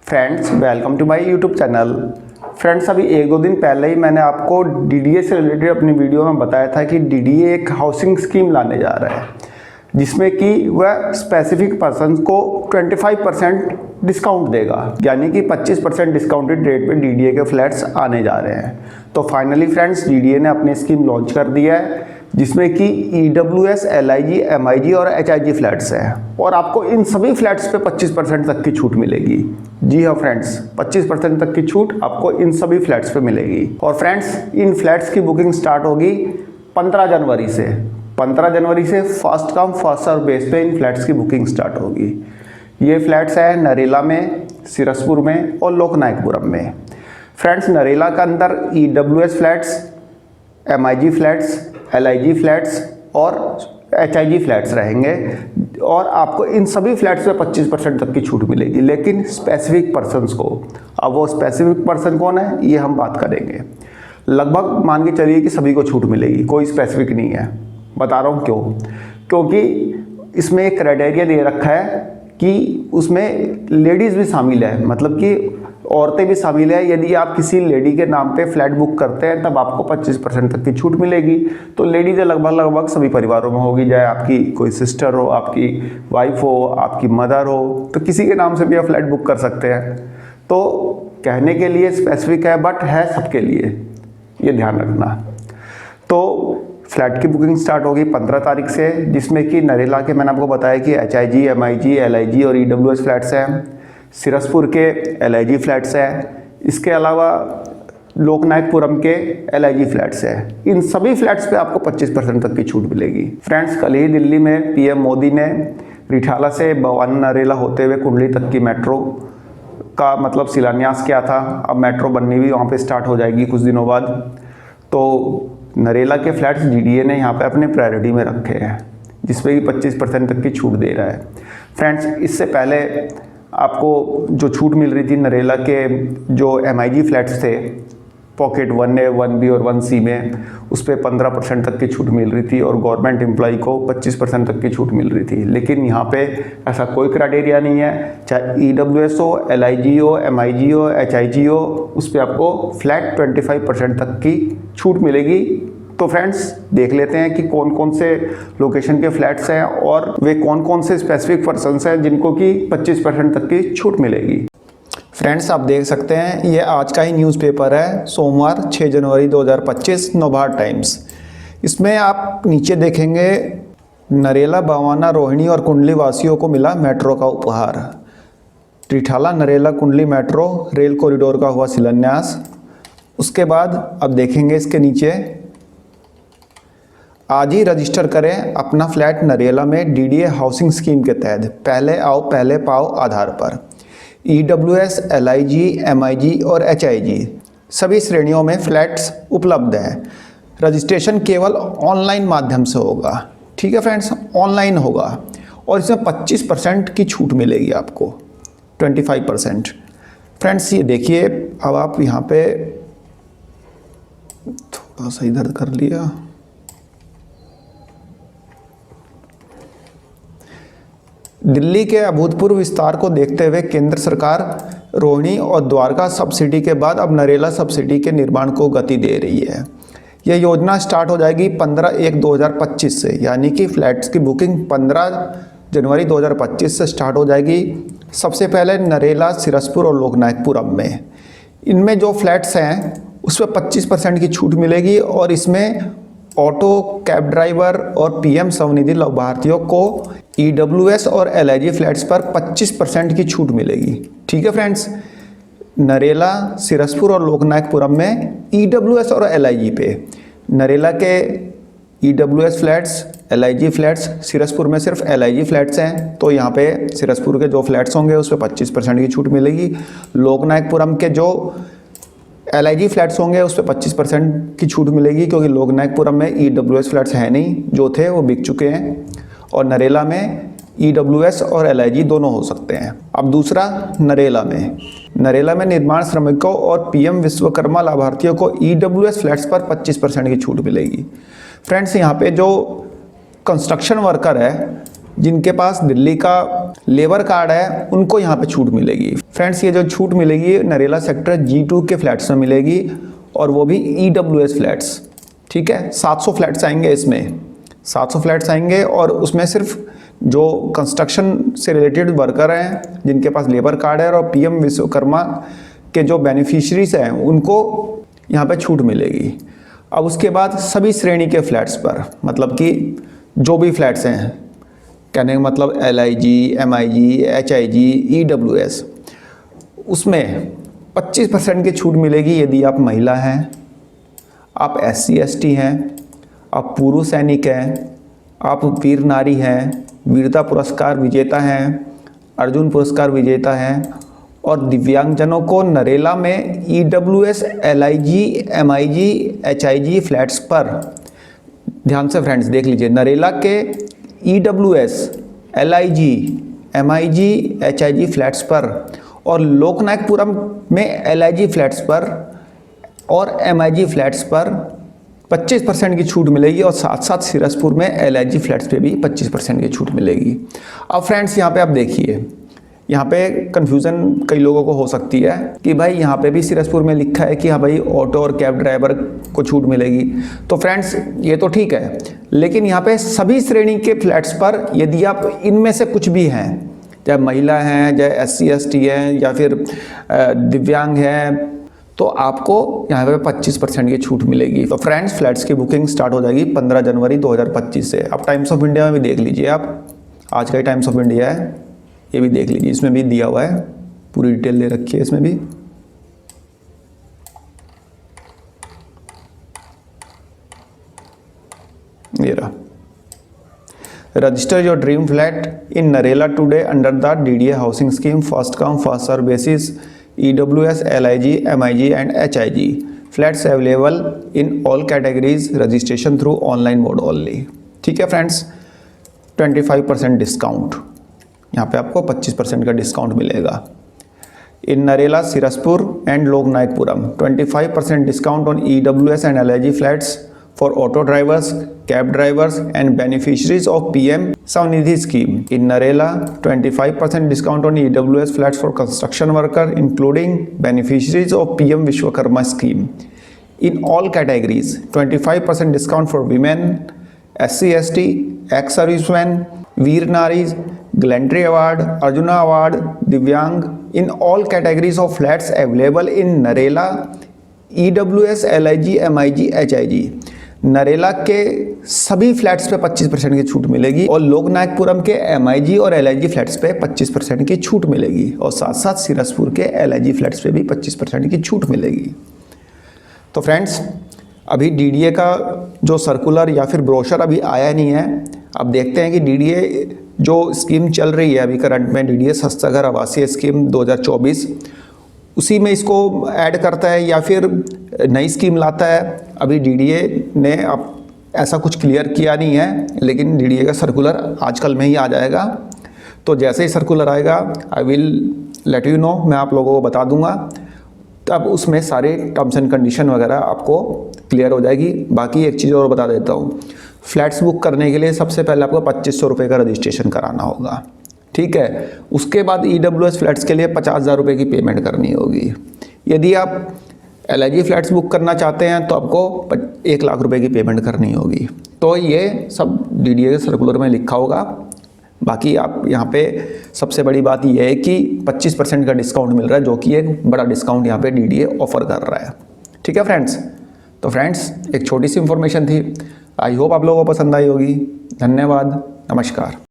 Friends welcome to my YouTube channel. Friends अभी एक दो दिन पहले ही मैंने आपको डीडीए से रिलेटेड अपनी वीडियो में बताया था कि डीडीए एक हाउसिंग स्कीम लाने जा रहा है जिसमें कि वह स्पेसिफिक पर्सन को 25% डिस्काउंट देगा, यानी कि 25% डिस्काउंटेड रेट पे डीडीए के फ्लैट्स आने जा रहे हैं। तो फाइनली फ्रेंड्स डीडीए ने अपनी स्कीम लॉन्च कर दिया है जिसमें कि ईडब्ल्यूएस, एलआईजी, एमआईजी और एचआईजी फ्लैट्स हैं और आपको इन सभी फ्लैट्स पे 25% तक की छूट मिलेगी। जी हाँ फ्रेंड्स, 25% तक की छूट आपको इन सभी फ्लैट्स पे मिलेगी। और फ्रेंड्स इन फ्लैट्स की बुकिंग स्टार्ट होगी 15 जनवरी से। 15 जनवरी से first come first serve base पे इन फ्लैट्स की बुकिंग स्टार्ट होगी। ये फ्लैट्स है नरेला में, सिरसपुर में और लोकनायकपुरम में। फ्रेंड्स नरेला के अंदर EWS flats, MIG flats, LIG flats और एचआईजी फ्लैट्स रहेंगे और आपको इन सभी फ्लैट्स पे 25% तक की छूट मिलेगी, लेकिन स्पेसिफिक पर्सन्स को। अब वो स्पेसिफिक पर्सन कौन है ये हम बात करेंगे। लगभग मान के चलिए कि सभी को छूट मिलेगी, कोई स्पेसिफिक नहीं है। बता रहा हूँ क्यों, क्योंकि इसमें एक क्राइटेरिया दे रखा है कि उसमें लेडीज़ भी शामिल है, मतलब कि औरतें भी शामिल है। यदि आप किसी लेडी के नाम पे फ्लैट बुक करते हैं तब आपको 25% तक की छूट मिलेगी। तो लेडीज़ लगभग सभी परिवारों में होगी, चाहे आपकी कोई सिस्टर हो, आपकी वाइफ हो, आपकी मदर हो, तो किसी के नाम से भी आप फ्लैट बुक कर सकते हैं। तो कहने के लिए स्पेसिफिक है बट है सबके लिए, ये ध्यान रखना। तो फ्लैट की बुकिंग स्टार्ट होगी 15 तारीख से, जिसमें कि नरेला के मैंने आपको बताया कि एचआईजी, एमआईजी, एलआईजी और ईडब्ल्यूएस फ्लैट्स हैं। सिरसपुर के एलआईजी फ्लैट्स हैं। इसके अलावा लोकनायकपुरम के एलआईजी फ्लैट्स हैं। इन सभी फ्लैट्स पे आपको 25% तक की छूट मिलेगी। फ्रेंड्स कल ही दिल्ली में पीएम मोदी ने रिठाला से भवानी नरेला होते हुए कुंडली तक की मेट्रो का मतलब शिलान्यास किया था। अब मेट्रो बननी भी वहाँ पे स्टार्ट हो जाएगी कुछ दिनों बाद। तो नरेला के फ्लैट्स डीडीए ने यहाँ पे अपने प्रायोरिटी में रखे हैं, जिसमें कि 25% तक की छूट दे रहा है। फ्रेंड्स इससे पहले आपको जो छूट मिल रही थी नरेला के जो एमआईजी फ्लैट्स थे पॉकेट 1A, 1B और 1C में, उस पर 15% तक की छूट मिल रही थी और गवर्नमेंट एम्प्लॉय को 25% तक की छूट मिल रही थी। लेकिन यहाँ पे ऐसा कोई क्राइटेरिया नहीं है, चाहे ईडब्ल्यूएस हो, एलआईजी हो, एमआईजी हो, एचआईजी हो, उस पर आपको फ्लैट 25% तक की छूट मिलेगी। तो फ्रेंड्स देख लेते हैं कि कौन कौन से लोकेशन के फ्लैट्स हैं और वे कौन कौन से स्पेसिफिक पर्सन्स हैं जिनको कि 25% तक की छूट मिलेगी। फ्रेंड्स आप देख सकते हैं ये आज का ही न्यूज़पेपर है, सोमवार 6 जनवरी 2025, नवभारत टाइम्स। इसमें आप नीचे देखेंगे नरेला, बवाना, रोहिणी और कुंडली वासियों को मिला मेट्रो का उपहार। रिठाला नरेला कुंडली मेट्रो रेल कॉरिडोर का हुआ शिलान्यास। उसके बाद अब देखेंगे इसके नीचे, आज ही रजिस्टर करें अपना फ्लैट नरेला में डीडीए हाउसिंग स्कीम के तहत, पहले आओ पहले पाओ आधार पर। ईडब्ल्यूएस, एलआईजी, एमआईजी और एचआईजी सभी श्रेणियों में फ्लैट्स उपलब्ध हैं। रजिस्ट्रेशन केवल ऑनलाइन माध्यम से होगा। ठीक है फ्रेंड्स, ऑनलाइन होगा और इसमें 25% की छूट मिलेगी आपको, 25%। फ्रेंड्स ये देखिए, अब आप यहाँ पे थोड़ा सा इधर कर लिया, दिल्ली के अभूतपूर्व विस्तार को देखते हुए केंद्र सरकार रोहिणी और द्वारका सब सिटी के बाद अब नरेला सब सिटी के निर्माण को गति दे रही है। यह योजना स्टार्ट हो जाएगी 15/1/2025 से, यानी कि फ्लैट्स की बुकिंग 15 जनवरी 2025 से स्टार्ट हो जाएगी। सबसे पहले नरेला, सिरसपुर और लोकनायकपुरम में। इनमें जो फ्लैट्स हैं उसमें 25% की छूट मिलेगी और इसमें ऑटो, कैब ड्राइवर और पीएम स्वनिधि लाभार्थियों को ईडब्ल्यूएस और एलआईजी फ्लैट्स पर 25% की छूट मिलेगी। ठीक है फ्रेंड्स, नरेला, सिरसपुर और लोकनायकपुरम में ईडब्ल्यूएस और एलआईजी पे। नरेला के EWS flats, LIG flats, Siraspur में सिर्फ एलआईजी फ्लैट्स हैं, तो यहाँ पे सिरसपुर के जो फ्लैट्स होंगे उस पर 25% की छूट मिलेगी। लोकनायकपुरम के जो एलआईजी फ्लैट्स होंगे उस पर 25% की छूट मिलेगी, क्योंकि लोकनायकपुरम में ईडब्ल्यूएस फ्लैट्स हैं नहीं, जो थे वो बिक चुके हैं। और नरेला में ईडब्ल्यूएस और एलआईजी दोनों हो सकते हैं। अब दूसरा नरेला में निर्माण श्रमिकों और पीएम विश्वकर्मा लाभार्थियों को ईडब्ल्यूएस फ्लैट्स पर 25% की छूट मिलेगी। फ्रेंड्स यहाँ पे जो कंस्ट्रक्शन वर्कर है जिनके पास दिल्ली का लेबर कार्ड है उनको यहाँ पे छूट मिलेगी। फ्रेंड्स ये जो छूट मिलेगी नरेला सेक्टर G2 के फ्लैट्स में मिलेगी और वो भी EWS फ्लैट्स। ठीक है, 700 फ्लैट्स आएंगे इसमें, 700 फ्लैट्स आएंगे और उसमें सिर्फ जो कंस्ट्रक्शन से रिलेटेड वर्कर हैं जिनके पास लेबर कार्ड है और PM विश्वकर्मा के जो बेनिफिशरीज हैं उनको यहाँ पे छूट मिलेगी। अब उसके बाद सभी श्रेणी के फ्लैट्स पर, मतलब कि जो भी फ्लैट्स हैं, कहने का मतलब LIG, MIG, HIG, EWS, उसमें 25% की छूट मिलेगी यदि आप महिला हैं, आप SC ST हैं, आप पूर्व सैनिक हैं, आप वीर नारी हैं, वीरता पुरस्कार विजेता हैं, अर्जुन पुरस्कार विजेता हैं और दिव्यांगजनों को नरेला में EWS, LIG, MIG, HIG flats पर, ध्यान से फ्रेंड्स देख लीजिए, नरेला के EWS, LIG, MIG, HIG flats पर और लोकनायकपुरम में LIG फ्लैट्स पर और MIG फ्लैट्स पर 25% की छूट मिलेगी और साथ साथ सिरसपुर में LIG फ्लैट्स पे भी 25% की छूट मिलेगी। अब फ्रेंड्स यहाँ पे आप देखिए, यहाँ पे कन्फ्यूज़न कई लोगों को हो सकती है कि भाई यहाँ पे भी सिरसपुर में लिखा है कि हाँ भाई ऑटो और कैब ड्राइवर को छूट मिलेगी। तो फ्रेंड्स ये तो ठीक है, लेकिन यहाँ पे सभी श्रेणी के फ्लैट्स पर यदि आप इनमें से कुछ भी हैं, चाहे महिला हैं, चाहे SC ST हैं या फिर दिव्यांग हैं, तो आपको यहाँ पे 25% की छूट मिलेगी। तो फ्रेंड्स फ्लैट्स की बुकिंग स्टार्ट हो जाएगी 15 जनवरी 2025 से। अब टाइम्स ऑफ इंडिया में भी देख लीजिए आप, आज का ही टाइम्स ऑफ इंडिया है, ये भी देख लीजिए, इसमें भी दिया हुआ है, पूरी डिटेल दे रखी है इसमें भी। ये रहा, register your dream flat in Narela today under the DDA housing scheme, first come first serve basis, EWS, LIG, MIG and HIG flats available in all categories, registration through online mode only। ठीक है friends, 25% discount, यहाँ पे आपको 25% का discount मिलेगा। इन Narela Sirsapur and Loknayakpuram 25% discount on EWS and LIG flats for auto drivers, cab drivers and beneficiaries of PM Savanidhi scheme. In Narela, 25% discount on EWS flats for construction worker, including beneficiaries of PM Vishwakarma scheme. In all categories, 25% discount for women, SC ST, ex-servicemen, Veer Naris, Gallantry Award, Arjuna Award, Divyang. In all categories of flats available in Narela, EWS, LIG, MIG, HIG. Narela के सभी flats पे 25% की छूट मिलेगी और लोकनायकपुरम के MIG और LIG flats पे 25% की छूट मिलेगी और साथ साथ सिरसपुर के LIG फ्लैट्स पे भी 25% की छूट मिलेगी। तो फ्रेंड्स अभी DDA का जो सर्कुलर या फिर ब्रोशर अभी आया नहीं है। अब देखते हैं कि DDA जो स्कीम चल रही है अभी करंट में, DDA सस्ता घर आवासीय स्कीम 2024, उसी में इसको ऐड करता है या फिर नई स्कीम लाता है। अभी DDA ने अब ऐसा कुछ क्लियर किया नहीं है, लेकिन DDA का सर्कुलर आजकल में ही आ जाएगा। तो जैसे ही सर्कुलर आएगा I will let you know, मैं आप लोगों को बता दूंगा, तब उसमें सारे टर्म्स एंड कंडीशन वगैरह आपको क्लियर हो जाएगी। बाकी एक चीज़ और बता देता हूँ, फ्लैट्स बुक करने के लिए सबसे पहले आपको 2500 रुपये का रजिस्ट्रेशन कराना होगा, ठीक है। उसके बाद EWS फ्लैट्स के लिए 50,000 रुपये की पेमेंट करनी होगी। यदि आप LIG फ्लैट्स बुक करना चाहते हैं तो आपको 1 लाख रुपए की पेमेंट करनी होगी। तो ये सब DDA के सर्कुलर में लिखा होगा। बाकी आप यहाँ पे सबसे बड़ी बात ये है कि 25% का डिस्काउंट मिल रहा है, जो कि एक बड़ा डिस्काउंट यहाँ पे DDA ऑफर कर रहा है, ठीक है फ्रेंड्स। तो फ्रेंड्स एक छोटी सी इन्फॉर्मेशन थी, आई होप आप लोगों को पसंद आई होगी। धन्यवाद, नमस्कार।